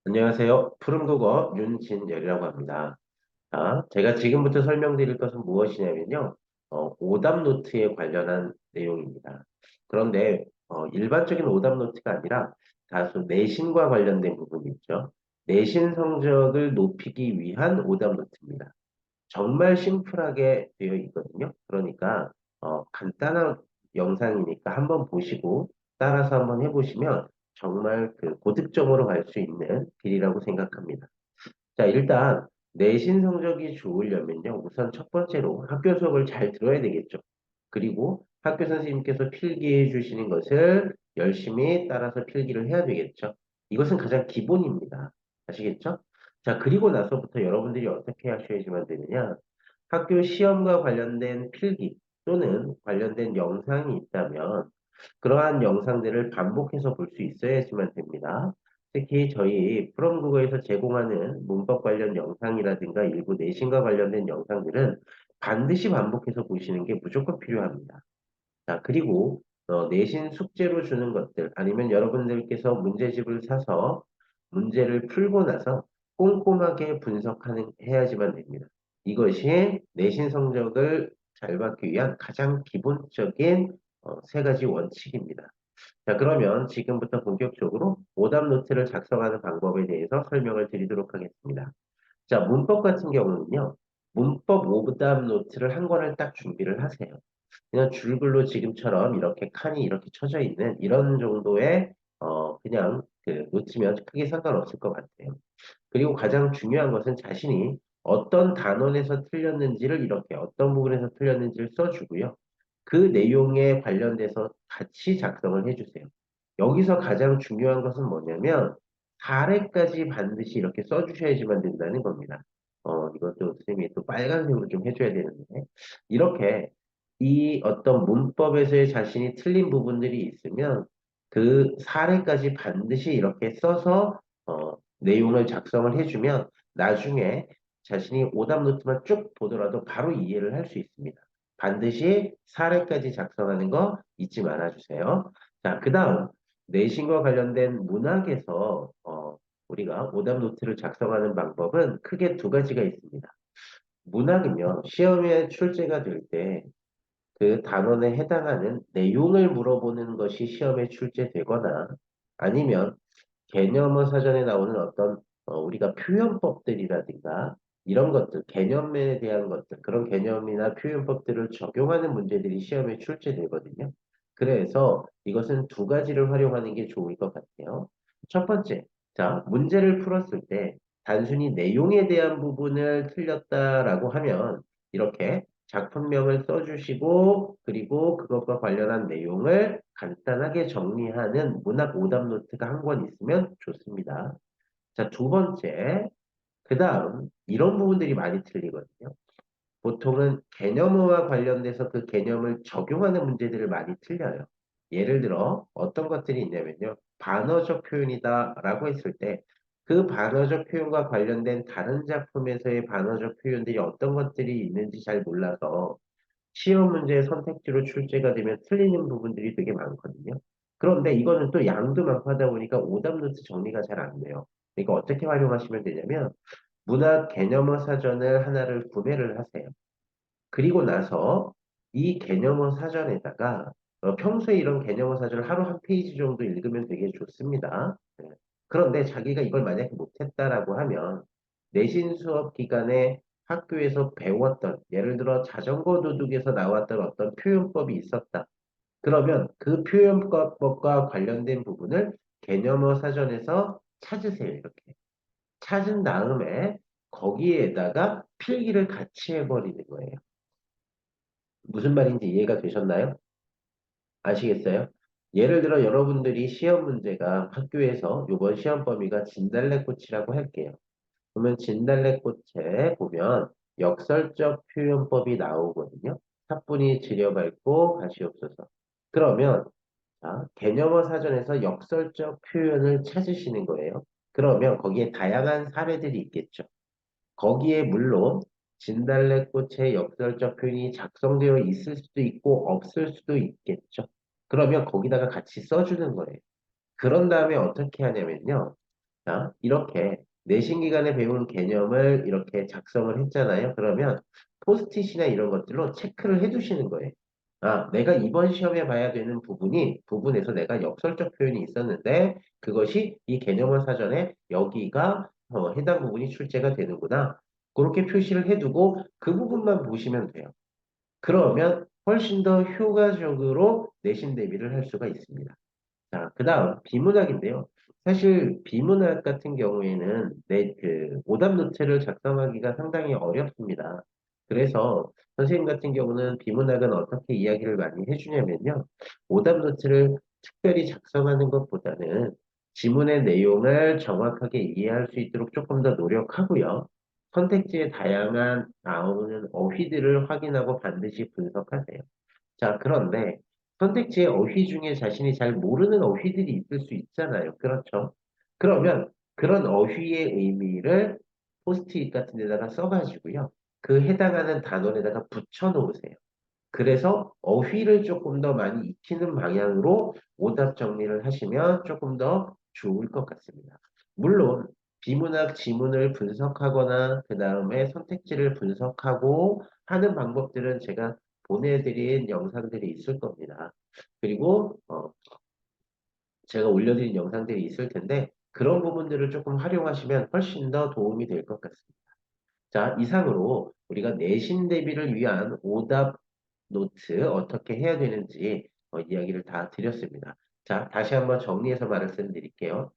안녕하세요. 푸른국어 윤진열이라고 합니다. 자, 제가 지금부터 설명드릴 것은 무엇이냐면요. 오답 노트에 관련한 내용입니다. 그런데 일반적인 오답 노트가 아니라 다소 내신과 관련된 부분이 있죠. 내신 성적을 높이기 위한 오답 노트입니다. 정말 심플하게 되어 있거든요. 그러니까 간단한 영상이니까 한번 보시고 따라서 한번 해보시면 정말 그 고득점으로 갈 수 있는 길이라고 생각합니다. 자, 일단 내신 성적이 좋으려면요. 우선 첫 번째로 학교 수업을 잘 들어야 되겠죠. 그리고 학교 선생님께서 필기해 주시는 것을 열심히 따라서 필기를 해야 되겠죠. 이것은 가장 기본입니다. 아시겠죠? 자, 그리고 나서부터 여러분들이 어떻게 하셔야지만 되느냐? 학교 시험과 관련된 필기 또는 관련된 영상이 있다면 그러한 영상들을 반복해서 볼 수 있어야지만 됩니다. 특히 저희 프롬국어에서 제공하는 문법 관련 영상이라든가 일부 내신과 관련된 영상들은 반드시 반복해서 보시는 게 무조건 필요합니다. 자, 그리고 내신 숙제로 주는 것들 아니면 여러분들께서 문제집을 사서 문제를 풀고 나서 꼼꼼하게 분석하는 해야지만 됩니다. 이것이 내신 성적을 잘 받기 위한 가장 기본적인 세 가지 원칙입니다. 자, 그러면 지금부터 본격적으로 오답 노트를 작성하는 방법에 대해서 설명을 드리도록 하겠습니다. 자, 문법 같은 경우는요, 문법 오답 노트를 한 권을 딱 준비를 하세요. 그냥 줄글로 지금처럼 이렇게 칸이 이렇게 쳐져 있는 이런 정도의 그냥 그 노트면 크게 상관없을 것 같아요. 그리고 가장 중요한 것은 자신이 어떤 단원에서 틀렸는지를 이렇게 어떤 부분에서 틀렸는지를 써주고요. 그 내용에 관련돼서 같이 작성을 해주세요. 여기서 가장 중요한 것은 뭐냐면 사례까지 반드시 이렇게 써주셔야지만 된다는 겁니다. 이것도 선생님이 또 빨간색으로 좀 해줘야 되는데 이렇게 이 어떤 문법에서의 자신이 틀린 부분들이 있으면 그 사례까지 반드시 이렇게 써서 내용을 작성을 해주면 나중에 자신이 오답 노트만 쭉 보더라도 바로 이해를 할 수 있습니다. 반드시 사례까지 작성하는 거 잊지 말아주세요. 자, 그 다음 내신과 관련된 문학에서 우리가 오답 노트를 작성하는 방법은 크게 두 가지가 있습니다. 문학은요, 시험에 출제가 될 때 그 단원에 해당하는 내용을 물어보는 것이 시험에 출제되거나 아니면 개념어 사전에 나오는 어떤 우리가 표현법들이라든가 이런 것들, 개념에 대한 것들, 그런 개념이나 표현법들을 적용하는 문제들이 시험에 출제되거든요. 그래서 이것은 두 가지를 활용하는 게 좋을 것 같아요. 첫 번째, 자, 문제를 풀었을 때 단순히 내용에 대한 부분을 틀렸다라고 하면 이렇게 작품명을 써주시고 그리고 그것과 관련한 내용을 간단하게 정리하는 문학 오답 노트가 한 권 있으면 좋습니다. 자, 두 번째, 그 다음 이런 부분들이 많이 틀리거든요. 보통은 개념어와 관련돼서 그 개념을 적용하는 문제들을 많이 틀려요. 예를 들어 어떤 것들이 있냐면요. 반어적 표현이다라고 했을 때 그 반어적 표현과 관련된 다른 작품에서의 반어적 표현들이 어떤 것들이 있는지 잘 몰라서 시험 문제 선택지로 출제가 되면 틀리는 부분들이 되게 많거든요. 그런데 이거는 또 양도 많고 하다 보니까 오답 노트 정리가 잘 안 돼요. 그러니까 어떻게 활용하시면 되냐면 문학 개념어 사전을 하나를 구매를 하세요. 그리고 나서 이 개념어 사전에다가 평소에 이런 개념어 사전을 하루 한 페이지 정도 읽으면 되게 좋습니다. 네. 그런데 자기가 이걸 만약에 못했다라고 하면 내신 수업 기간에 학교에서 배웠던 예를 들어 자전거 도둑에서 나왔던 어떤 표현법이 있었다. 그러면 그 표현법과 관련된 부분을 개념어 사전에서 찾으세요. 이렇게. 찾은 다음에 거기에다가 필기를 같이 해버리는 거예요. 무슨 말인지 이해가 되셨나요? 아시겠어요? 예를 들어 여러분들이 시험 문제가 학교에서 이번 시험 범위가 진달래꽃이라고 할게요. 그러면 진달래꽃에 보면 역설적 표현법이 나오거든요. 사뿐히 지려밟고 가시옵소서. 그러면 자, 개념어 사전에서 역설적 표현을 찾으시는 거예요. 그러면 거기에 다양한 사례들이 있겠죠. 거기에 물론 진달래꽃의 역설적 표현이 작성되어 있을 수도 있고 없을 수도 있겠죠. 그러면 거기다가 같이 써주는 거예요. 그런 다음에 어떻게 하냐면요. 자, 이렇게 내신 기간에 배운 개념을 이렇게 작성을 했잖아요. 그러면 포스트잇이나 이런 것들로 체크를 해두시는 거예요. 아, 내가 이번 시험에 봐야 되는 부분에서 내가 역설적 표현이 있었는데, 그것이 이 개념을 사전에 여기가 해당 부분이 출제가 되는구나. 그렇게 표시를 해두고 그 부분만 보시면 돼요. 그러면 훨씬 더 효과적으로 내신 대비를 할 수가 있습니다. 자, 그 다음 비문학인데요. 사실 비문학 같은 경우에는 오답 노트를 작성하기가 상당히 어렵습니다. 그래서 선생님 같은 경우는 비문학은 어떻게 이야기를 많이 해주냐면요. 오답 노트를 특별히 작성하는 것보다는 지문의 내용을 정확하게 이해할 수 있도록 조금 더 노력하고요. 선택지에 다양한 나오는 어휘들을 확인하고 반드시 분석하세요. 자, 그런데 선택지의 어휘 중에 자신이 잘 모르는 어휘들이 있을 수 있잖아요. 그렇죠? 그러면 그런 어휘의 의미를 포스트잇 같은 데다가 써가지고요. 그 해당하는 단원에다가 붙여 놓으세요. 그래서 어휘를 조금 더 많이 익히는 방향으로 오답 정리를 하시면 조금 더 좋을 것 같습니다. 물론 비문학 지문을 분석하거나 그 다음에 선택지를 분석하고 하는 방법들은 제가 보내드린 영상들이 있을 겁니다. 그리고 제가 올려드린 영상들이 있을 텐데 그런 부분들을 조금 활용하시면 훨씬 더 도움이 될 것 같습니다. 자, 이상으로 우리가 내신 대비를 위한 오답 노트 어떻게 해야 되는지 이야기를 다 드렸습니다. 자, 다시 한번 정리해서 말씀드릴게요.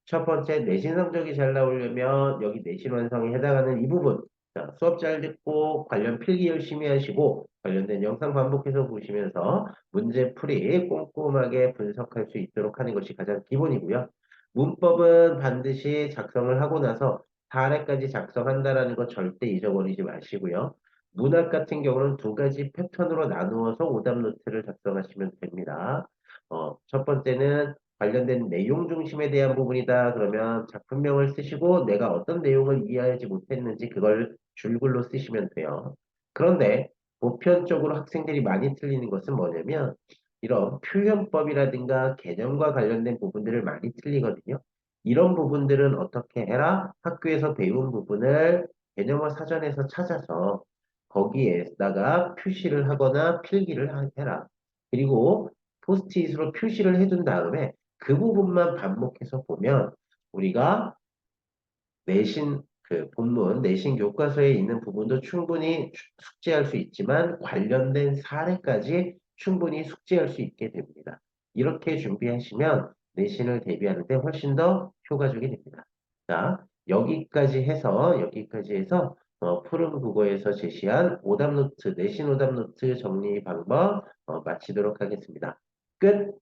첫 번째, 내신 성적이 잘 나오려면 여기 내신 완성에 해당하는 이 부분. 자, 수업 잘 듣고 관련 필기 열심히 하시고 관련된 영상 반복해서 보시면서 문제풀이 꼼꼼하게 분석할 수 있도록 하는 것이 가장 기본이고요. 문법은 반드시 작성을 하고 나서 사례까지 작성한다라는 거 절대 잊어버리지 마시고요. 문학 같은 경우는 두 가지 패턴으로 나누어서 오답 노트를 작성하시면 됩니다. 첫 번째는 관련된 내용 중심에 대한 부분이다. 그러면 작품명을 쓰시고 내가 어떤 내용을 이해하지 못했는지 그걸 줄글로 쓰시면 돼요. 그런데 보편적으로 학생들이 많이 틀리는 것은 뭐냐면 이런 표현법이라든가 개념과 관련된 부분들을 많이 틀리거든요. 이런 부분들은 어떻게 해라? 학교에서 배운 부분을 개념을 사전에서 찾아서 거기에다가 표시를 하거나 필기를 해라. 그리고 포스트잇으로 표시를 해둔 다음에 그 부분만 반복해서 보면 우리가 내신 본문 내신 교과서에 있는 부분도 충분히 숙지할 수 있지만 관련된 사례까지 충분히 숙지할 수 있게 됩니다. 이렇게 준비하시면 내신을 대비하는 데 훨씬 더 효과적이 됩니다. 자, 여기까지 해서 푸른 국어에서 제시한 오답노트, 내신 오답노트 정리 방법 마치도록 하겠습니다. 끝!